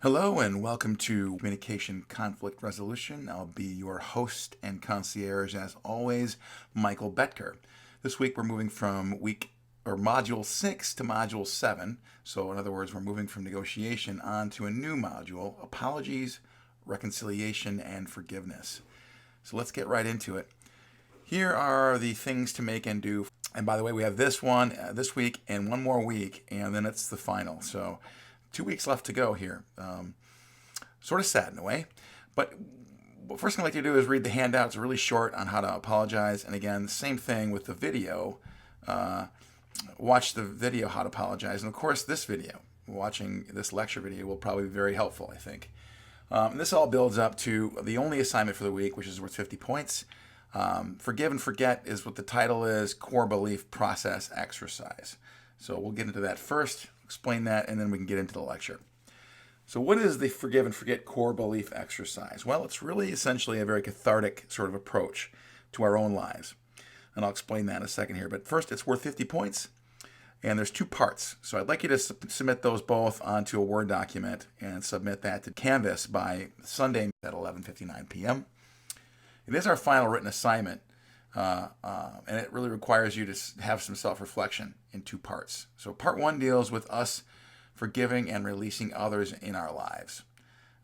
Hello and welcome to Communication Conflict Resolution. I'll be your host and concierge as always, Michael Betker. This week we're moving from module 6 to module 7. So in other words, we're moving from negotiation on to a new module, apologies, reconciliation, and forgiveness. So let's get right into it. Here are the things to make and do. And by the way, we have this one this week and one more week, and then it's the final. So 2 weeks left to go here. Sort of sad in a way. But first thing I'd like to do is read the handout. It's really short on how to apologize. And again, same thing with the video. Watch the video how to apologize. And of course, this video, watching this lecture video, will probably be very helpful, I think. And this all builds up to the only assignment for the week, which is worth 50 points. Forgive and forget is what the title is, core belief process exercise. So we'll get into that first, explain that, and then we can get into the lecture. So what is the forgive and forget core belief exercise? Well, it's really essentially a very cathartic sort of approach to our own lives. And I'll explain that in a second here. But first, it's worth 50 points, and there's 2 parts. So I'd like you to submit those both onto a Word document and submit that to Canvas by Sunday at 11:59 p.m. It is our final written assignment, and it really requires you to have some self-reflection in 2 parts. So part 1 deals with us forgiving and releasing others in our lives.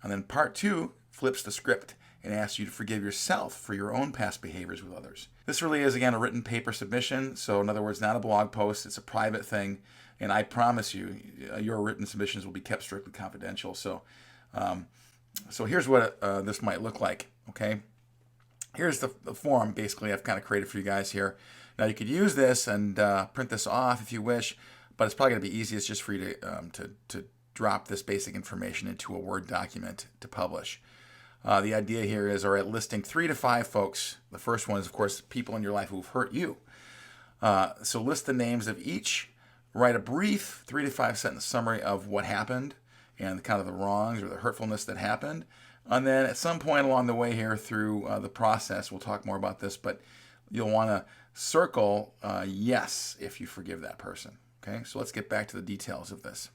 And then part 2 flips the script and asks you to forgive yourself for your own past behaviors with others. This really is, again, a written paper submission. So in other words, not a blog post. It's a private thing. And I promise you, your written submissions will be kept strictly confidential. So here's what this might look like, okay? Here's the form, basically, I've kind of created for you guys here. Now, you could use this and print this off if you wish, but it's probably going to be easiest just for you to drop this basic information into a Word document to publish. The idea here is, listing 3 to 5 folks. The first one is, of course, people in your life who've hurt you. So list the names of each. Write a brief 3 to 5 sentence summary of what happened and kind of the wrongs or the hurtfulness that happened. And then at some point along the way here through the process, we'll talk more about this, but you'll want to circle yes if you forgive that person. Okay, so let's get back to the details of this.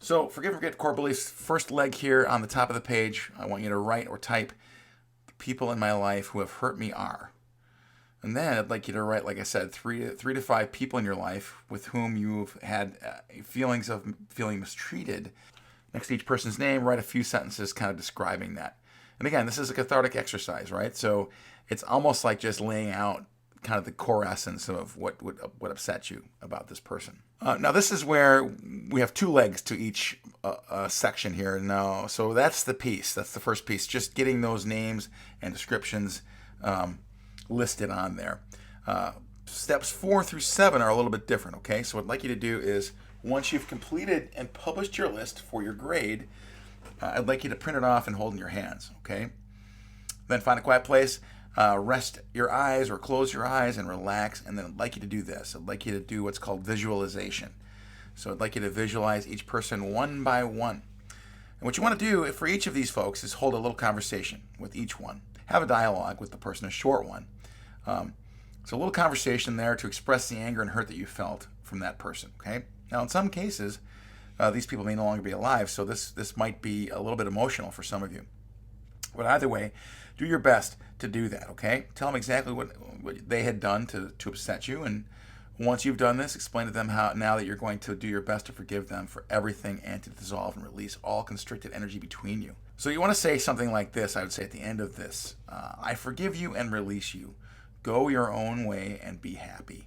So forgive and forget core beliefs. First leg here on the top of the page, I want you to write or type, the people in my life who have hurt me are. And then I'd like you to write, like I said, 3 to 5 people in your life with whom you've had feelings of feeling mistreated. Next to each person's name, write a few sentences kind of describing that. And again, this is a cathartic exercise, right? So it's almost like just laying out kind of the core essence of what upset you about this person. Now, this is where we have 2 legs to each section here. Now, so that's the piece. That's the first piece, just getting those names and descriptions listed on there. Steps 4 through 7 are a little bit different, okay? So what I'd like you to do is, once you've completed and published your list for your grade, I'd like you to print it off and hold in your hands, okay? Then find a quiet place, rest your eyes or close your eyes and relax, and then I'd like you to do this. I'd like you to do what's called visualization. So I'd like you to visualize each person one by one. And what you want to do for each of these folks is hold a little conversation with each one. Have a dialogue with the person, a short one. So a little conversation there to express the anger and hurt that you felt from that person, okay? Now, in some cases, these people may no longer be alive, so this might be a little bit emotional for some of you. But either way, do your best to do that, okay? Tell them exactly what they had done to upset you, and once you've done this, explain to them how now that you're going to do your best to forgive them for everything and to dissolve and release all constricted energy between you. So you want to say something like this, I would say at the end of this, I forgive you and release you. Go your own way and be happy.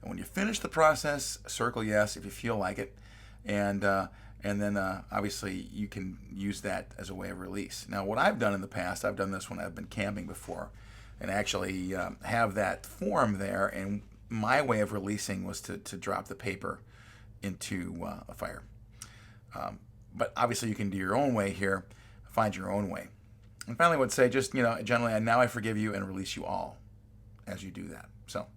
And when you finish the process, circle yes if you feel like it, and then obviously you can use that as a way of release. Now, what I've done in the past, I've done this when I've been camping before, and actually have that form there. And my way of releasing was to drop the paper into a fire. But obviously, you can do your own way here. Find your own way. And finally, I would say just generally, now I forgive you and release you all as you do that. So.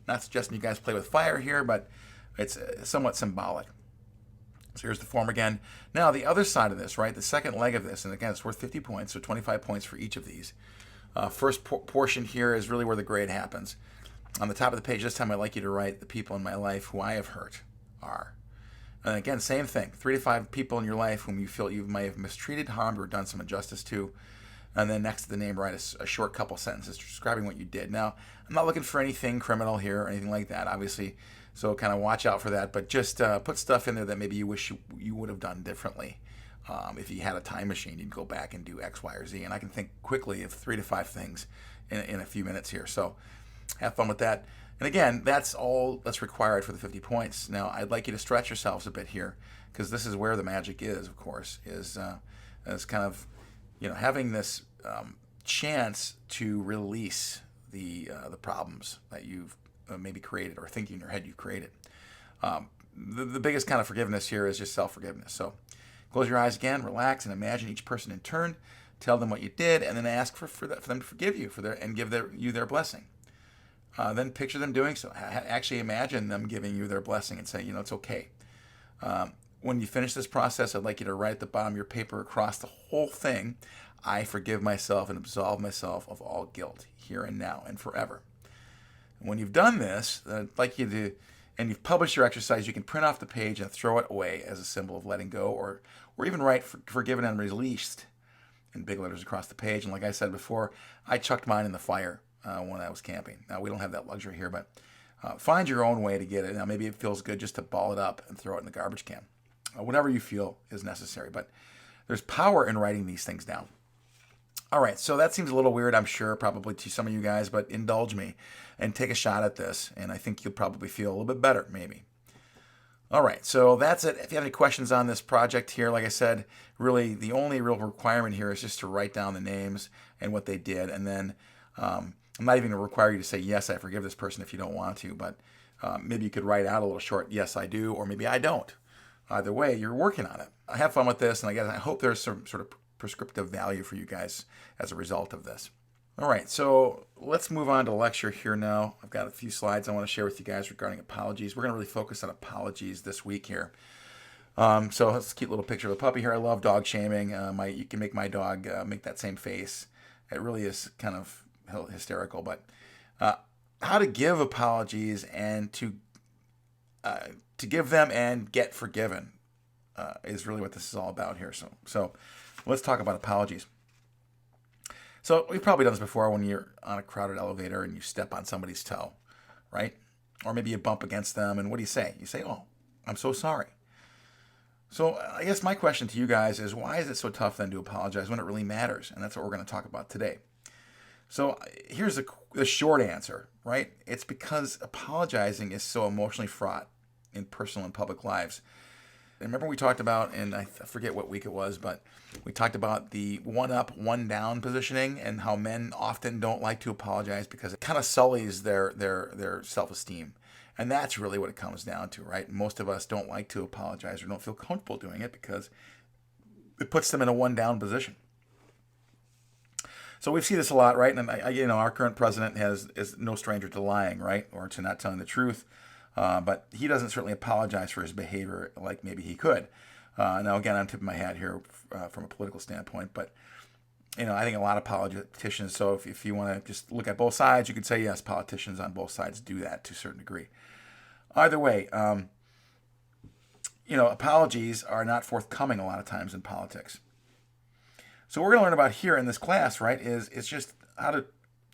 Not suggesting you guys play with fire here, but it's somewhat symbolic. So here's the form again. Now, the other side of this, right, the second leg of this, and again, it's worth 50 points, so 25 points for each of these. First portion here is really where the grade happens. On the top of the page this time, I'd like you to write the people in my life who I have hurt are. And again, same thing. 3 to 5 people in your life whom you feel you may have mistreated, harmed, or done some injustice to. And then next to the name, write a short couple sentences describing what you did. Now, I'm not looking for anything criminal here or anything like that, obviously. So kind of watch out for that. But just put stuff in there that maybe you wish you would have done differently. If you had a time machine, you'd go back and do X, Y, or Z. And I can think quickly of 3 to 5 things in a few minutes here. So have fun with that. And again, that's all that's required for the 50 points. Now, I'd like you to stretch yourselves a bit here, because this is where the magic is, of course, is kind of, having this chance to release the problems that you've maybe created or thinking in your head you've created. The biggest kind of forgiveness here is just self-forgiveness. So close your eyes again, relax, and imagine each person in turn. Tell them what you did, and then ask for them to forgive you and give you their blessing. Then picture them doing so. Actually imagine them giving you their blessing and say, it's okay. When you finish this process, I'd like you to write at the bottom of your paper across the whole thing, I forgive myself and absolve myself of all guilt, here and now and forever. And when you've done this, I'd like you to, and you've published your exercise, you can print off the page and throw it away as a symbol of letting go, or even write forgiven and released in big letters across the page. And like I said before, I chucked mine in the fire when I was camping. Now, we don't have that luxury here, but find your own way to get it. Now, maybe it feels good just to ball it up and throw it in the garbage can. Whatever you feel is necessary, but there's power in writing these things down. All right, so that seems a little weird, I'm sure, probably to some of you guys, but indulge me and take a shot at this, and I think you'll probably feel a little bit better, maybe. All right, so that's it. If you have any questions on this project here, like I said, really the only real requirement here is just to write down the names and what they did, and then I'm not even going to require you to say, yes, I forgive this person if you don't want to, but maybe you could write out a little short, yes, I do, or maybe I don't. Either way, you're working on it. I have fun with this, and I hope there's some sort of prescriptive value for you guys as a result of this. All right, so let's move on to the lecture here now. I've got a few slides I want to share with you guys regarding apologies. We're going to really focus on apologies this week here. So let's keep a little picture of a puppy here. I love dog shaming. You can make my dog make that same face. It really is kind of hysterical. But how to give apologies and to give them and get forgiven is really what this is all about here. So let's talk about apologies. So we've probably done this before when you're on a crowded elevator and you step on somebody's toe, right? Or maybe you bump against them, and what do you say? You say, oh, I'm so sorry. So I guess my question to you guys is, why is it so tough then to apologize when it really matters? And that's what we're going to talk about today. So here's the short answer, right? It's because apologizing is so emotionally fraught in personal and public lives. And remember we talked about, and I forget what week it was, but we talked about the one up, one down positioning and how men often don't like to apologize because it kind of sullies their self-esteem. And that's really what it comes down to, right? Most of us don't like to apologize or don't feel comfortable doing it because it puts them in a one down position. So we see this a lot, right? And our current president is no stranger to lying, right? Or to not telling the truth. But he doesn't certainly apologize for his behavior like maybe he could. Now, again, I'm tipping my hat here from a political standpoint, but I think a lot of politicians, so if you want to just look at both sides, you could say, yes, politicians on both sides do that to a certain degree. Either way, apologies are not forthcoming a lot of times in politics. So what we're going to learn about here in this class, right, is it's just how to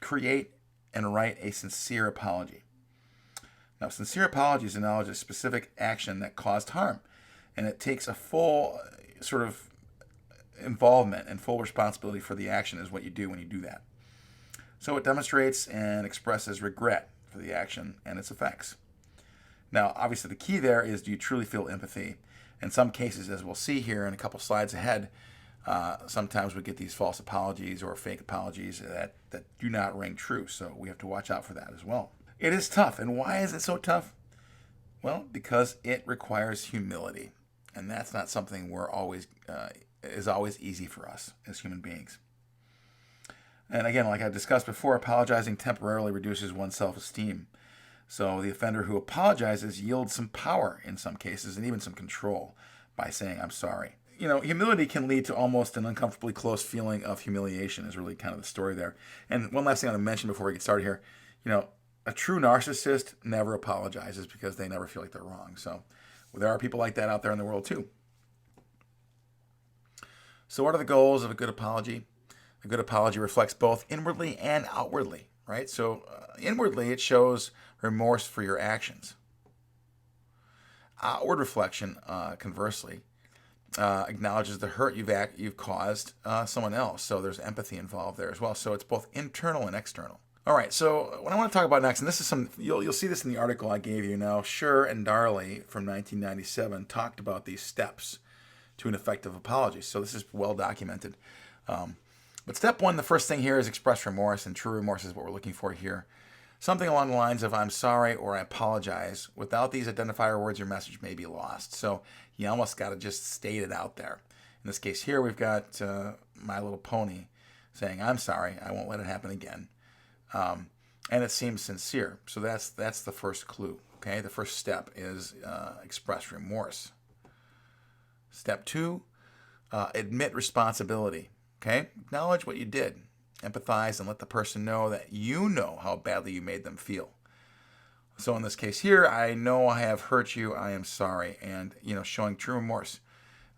create and write a sincere apology. Now, sincere apologies acknowledge a specific action that caused harm, and it takes a full sort of involvement and full responsibility for the action is what you do when you do that. So it demonstrates and expresses regret for the action and its effects. Now, obviously, the key there is, do you truly feel empathy? In some cases, as we'll see here in a couple slides ahead, sometimes we get these false apologies or fake apologies that do not ring true, so we have to watch out for that as well. It is tough, and why is it so tough? Well, because it requires humility, and that's not something is always easy for us as human beings. And again, like I discussed before, apologizing temporarily reduces one's self-esteem. So the offender who apologizes yields some power in some cases and even some control by saying, I'm sorry. Humility can lead to almost an uncomfortably close feeling of humiliation is really kind of the story there. And one last thing I want to mention before we get started here, a true narcissist never apologizes because they never feel like they're wrong. So There are people like that out there in the world too. So what are the goals of a good apology? A good apology reflects both inwardly and outwardly, right? So inwardly, it shows remorse for your actions. Outward reflection, conversely, acknowledges the hurt you've caused someone else. So there's empathy involved there as well. So it's both internal and external. All right, so what I want to talk about next, and this is you'll see this in the article I gave you now. Scher and Darley from 1997 talked about these steps to an effective apology. So this is well documented. But step one, the first thing here is express remorse, and true remorse is what we're looking for here. Something along the lines of "I'm sorry" or "I apologize." Without these identifier words, your message may be lost. So you almost got to just state it out there. In this case here, we've got My Little Pony saying, "I'm sorry, I won't let it happen again." And it seems sincere. So that's the first clue. Okay, the first step is express remorse. Step two, admit responsibility. Okay, acknowledge what you did. Empathize and let the person know that you know how badly you made them feel. So in this case here, I know I have hurt you. I am sorry, and showing true remorse,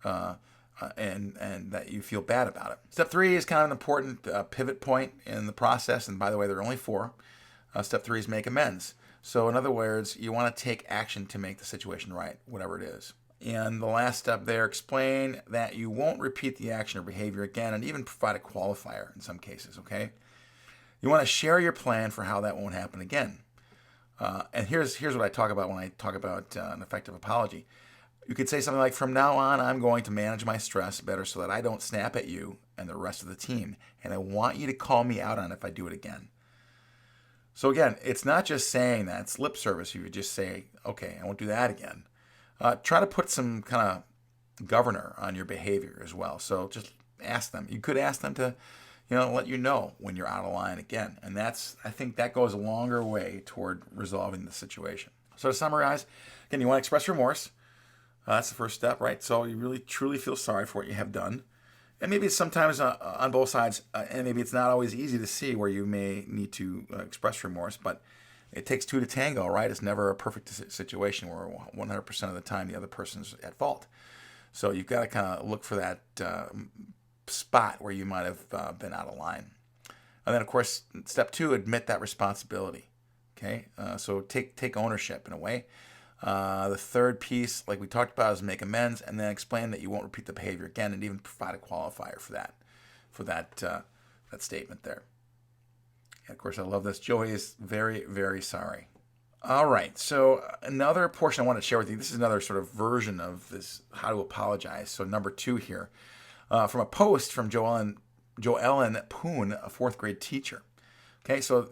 and that you feel bad about it. Step three is kind of an important pivot point in the process, and by the way, there are only four. Step three is make amends. So in other words, you want to take action to make the situation right, whatever it is. And the last step there, explain that you won't repeat the action or behavior again, and even provide a qualifier in some cases, okay? You want to share your plan for how that won't happen again. And here's what I talk about when I talk about an effective apology. You could say something like, "From now on, I'm going to manage my stress better so that I don't snap at you and the rest of the team, and I want you to call me out on it if I do it again." So again, it's not just saying that. It's lip service. You would just say, "Okay, I won't do that again." Try to put some kind of governor on your behavior as well. So just ask them. You could ask them to, let you know when you're out of line again. And I think that goes a longer way toward resolving the situation. So to summarize, again, you want to express remorse. That's the first step, right? So you really, truly feel sorry for what you have done. And maybe it's sometimes on both sides, and maybe it's not always easy to see where you may need to express remorse, but it takes two to tango, right? It's never a perfect situation where 100% of the time the other person's at fault. So you've got to kind of look for that spot where you might have been out of line. And then, of course, step two, admit that responsibility. Okay, so take ownership in a way. The third piece, like we talked about, is make amends, and then explain that you won't repeat the behavior again, and even provide a qualifier for that statement there. And of course, I love this. Joey is very, very sorry. All right, so another portion I want to share with you. This is another sort of version of this how to apologize. So number two here, from a post from Joellen Poon, a fourth grade teacher. Okay, so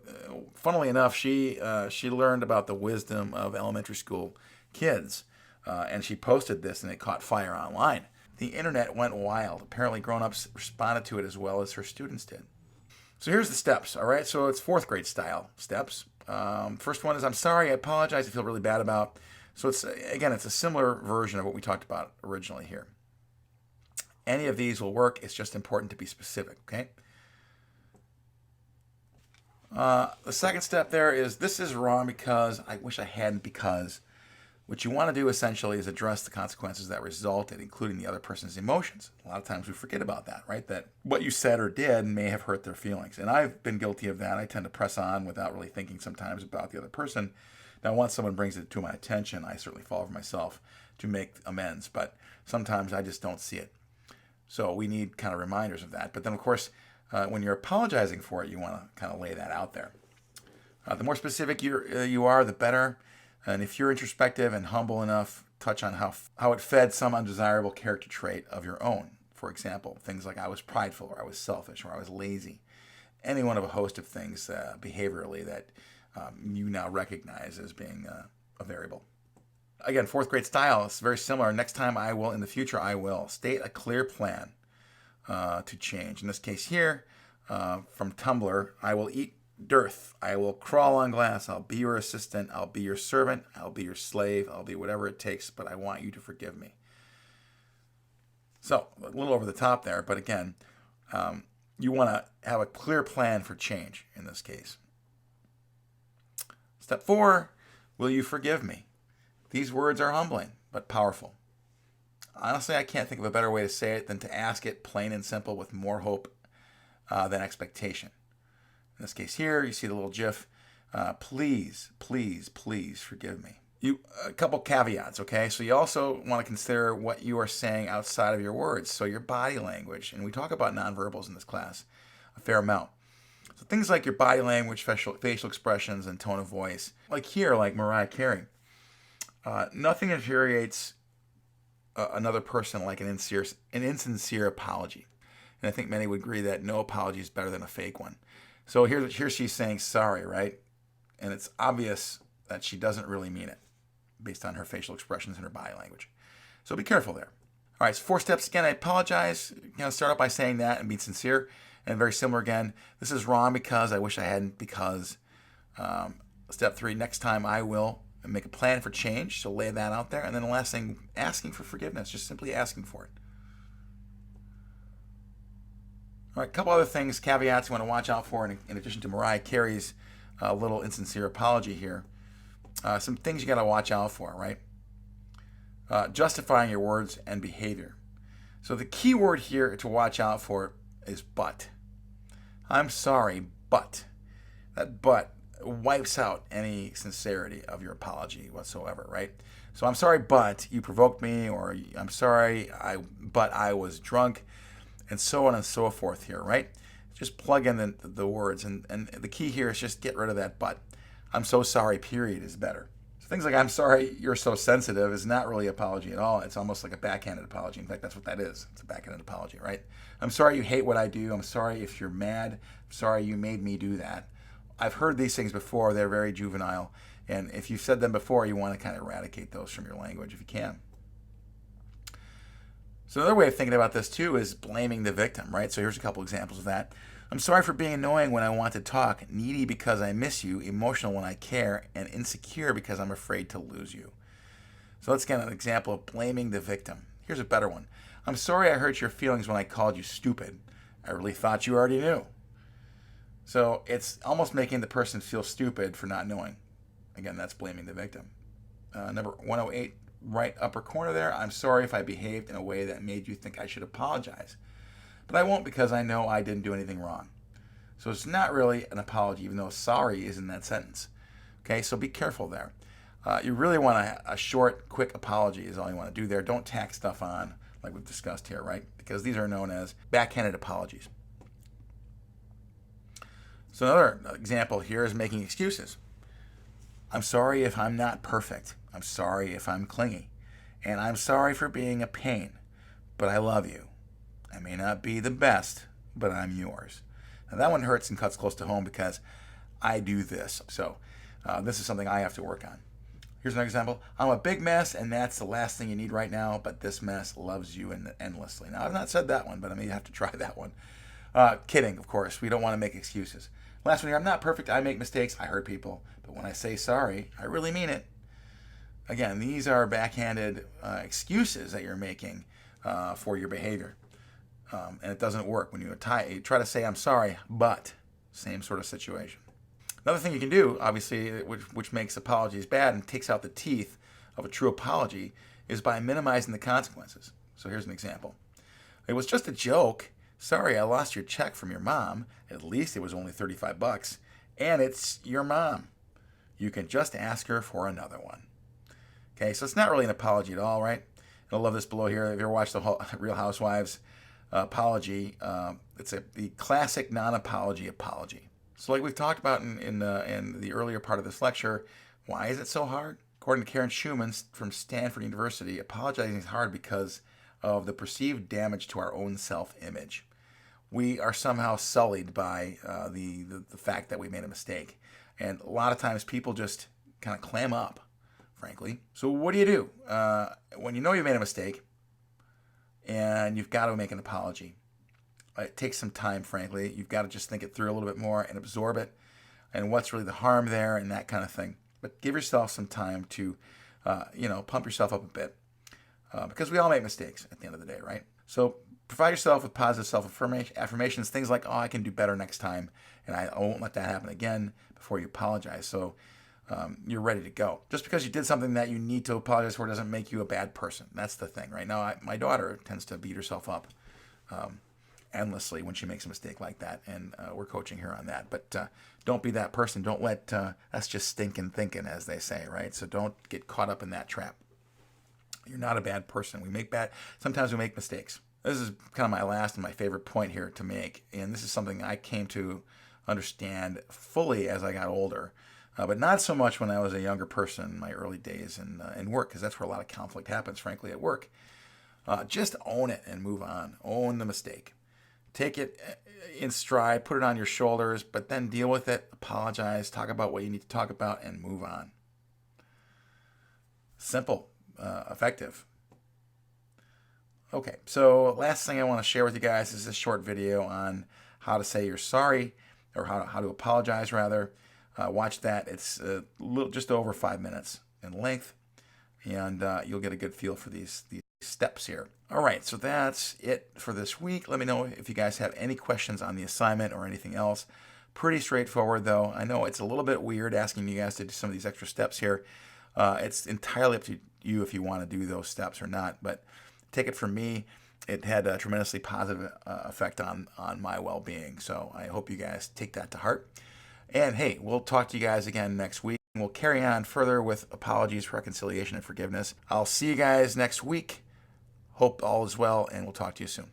funnily enough, she learned about the wisdom of elementary school kids, and she posted this, and it caught fire online. The internet went wild. Apparently, grown-ups responded to it as well as her students did. So here's the steps, all right? So it's fourth grade style steps. First one is, "I'm sorry, I apologize, I feel really bad about." So it's a similar version of what we talked about originally here. Any of these will work. It's just important to be specific, okay? The second step there is, "This is wrong because I wish I hadn't because." What you want to do essentially is address the consequences that resulted, including the other person's emotions. A lot of times we forget about that, right? That what you said or did may have hurt their feelings. And I've been guilty of that. I tend to press on without really thinking sometimes about the other person. Now, once someone brings it to my attention, I certainly fall for myself to make amends, but sometimes I just don't see it. So we need kind of reminders of that. But then, of course, when you're apologizing for it, you want to kind of lay that out there. The more specific you are, the better. And if you're introspective and humble enough, touch on how it fed some undesirable character trait of your own. For example, things like "I was prideful," or "I was selfish," or "I was lazy." Any one of a host of things behaviorally that you now recognize as being a variable. Again, fourth grade style is very similar. In the future, I will state a clear plan to change. In this case here, from Tumblr, "I will eat dearth. I will crawl on glass. I'll be your assistant. I'll be your servant. I'll be your slave. I'll be whatever it takes, but I want you to forgive me." So a little over the top there, but again, you want to have a clear plan for change in this case. Step 4, "Will you forgive me?" These words are humbling, but powerful. Honestly, I can't think of a better way to say it than to ask it plain and simple with more hope than expectation. In this case here, you see the little GIF. Please, please, please forgive me. A couple caveats, okay? So you also want to consider what you are saying outside of your words. So your body language, and we talk about nonverbals in this class a fair amount. So things like your body language, facial expressions, and tone of voice. Like here, like Mariah Carey. Nothing infuriates another person like an insincere apology. And I think many would agree that no apology is better than a fake one. So here she's saying sorry, right? And it's obvious that she doesn't really mean it based on her facial expressions and her body language. So be careful there. All right, so 4 steps again. I apologize. Start out by saying that and being sincere. And very similar again. This is wrong because I wish I hadn't because. Step 3, next time I will make a plan for change. So lay that out there. And then the last thing, asking for forgiveness. Just simply asking for it. All right, a couple other things, caveats you want to watch out for in addition to Mariah Carey's little insincere apology here. Some things you got to watch out for, right? Justifying your words and behavior. So the key word here to watch out for is but. I'm sorry, but. That but wipes out any sincerity of your apology whatsoever, right? So I'm sorry, but you provoked me, or I'm sorry, but I was drunk, and so on and so forth here, right? Just plug in the words, and the key here is just get rid of that but. I'm so sorry, period, is better. So things like I'm sorry you're so sensitive is not really apology at all. It's almost like a backhanded apology. In fact, that's what that is. It's a backhanded apology, right? I'm sorry you hate what I do. I'm sorry if you're mad. I'm sorry you made me do that. I've heard these things before. They're very juvenile. And if you've said them before, you want to kind of eradicate those from your language if you can. So another way of thinking about this too is blaming the victim, right? So here's a couple examples of that. I'm sorry for being annoying when I want to talk, needy because I miss you, emotional when I care, and insecure because I'm afraid to lose you. So let's get an example of blaming the victim. Here's a better one. I'm sorry I hurt your feelings when I called you stupid. I really thought you already knew. So it's almost making the person feel stupid for not knowing. Again, that's blaming the victim. Number 108, right upper corner there. I'm sorry if I behaved in a way that made you think I should apologize. But I won't because I know I didn't do anything wrong. So it's not really an apology, even though sorry is in that sentence. Okay, so be careful there. You really want a short, quick apology is all you want to do there. Don't tack stuff on like we've discussed here, right? Because these are known as backhanded apologies. So another example here is making excuses. I'm sorry if I'm not perfect. I'm sorry if I'm clingy. And I'm sorry for being a pain, but I love you. I may not be the best, but I'm yours. Now that one hurts and cuts close to home because I do this. So this is something I have to work on. Here's an example. I'm a big mess, and that's the last thing you need right now, but this mess loves you endlessly. Now, I've not said that one, but I mean, you have to try that one. Kidding, of course. We don't want to make excuses. Last one here. I'm not perfect. I make mistakes. I hurt people. But when I say sorry, I really mean it. Again, these are backhanded excuses that you're making for your behavior. And it doesn't work when you try to say I'm sorry, but same sort of situation. Another thing you can do, obviously, which makes apologies bad and takes out the teeth of a true apology, is by minimizing the consequences. So here's an example. It was just a joke. Sorry, I lost your check from your mom. At least it was only $35, and it's your mom. You can just ask her for another one. Okay, so it's not really an apology at all, right? And I love this below here. If you ever watched the Real Housewives apology, it's the classic non-apology apology. So like we've talked about in the earlier part of this lecture, why is it so hard? According to Karen Schumann from Stanford University, apologizing is hard because of the perceived damage to our own self-image. We are somehow sullied by the fact that we made a mistake. And a lot of times people just kind of clam up, frankly. So what do? When you know you made a mistake and you've got to make an apology? It takes some time, frankly. You've got to just think it through a little bit more and absorb it and what's really the harm there and that kind of thing. But give yourself some time to, pump yourself up a bit because we all make mistakes at the end of the day, right? So provide yourself with positive self-affirmations, things like, I can do better next time, and I won't let that happen again before you apologize. So you're ready to go. Just because you did something that you need to apologize for doesn't make you a bad person. That's the thing. Right now, my daughter tends to beat herself up endlessly when she makes a mistake like that, and we're coaching her on that. But don't be that person. Don't let that's just stinking thinking, as they say, right? So don't get caught up in that trap. You're not a bad person. Sometimes we make mistakes. This is kind of my last and my favorite point here to make, and this is something I came to understand fully as I got older, but not so much when I was a younger person in my early days in work, because that's where a lot of conflict happens, frankly, at work. Just own it and move on. Own the mistake. Take it in stride, put it on your shoulders, but then deal with it, apologize, talk about what you need to talk about, and move on. Simple, effective. Okay, so last thing I want to share with you guys is this short video on how to say you're sorry, or how to apologize, rather. Watch that. It's just over 5 minutes in length, and you'll get a good feel for these steps here. All right, so that's it for this week. Let me know if you guys have any questions on the assignment or anything else. Pretty straightforward, though. I know it's a little bit weird asking you guys to do some of these extra steps here. It's entirely up to you if you want to do those steps or not, but take it from me, it had a tremendously positive effect on my well-being. So I hope you guys take that to heart. And hey, we'll talk to you guys again next week. We'll carry on further with apologies, reconciliation, and forgiveness. I'll see you guys next week. Hope all is well, and we'll talk to you soon.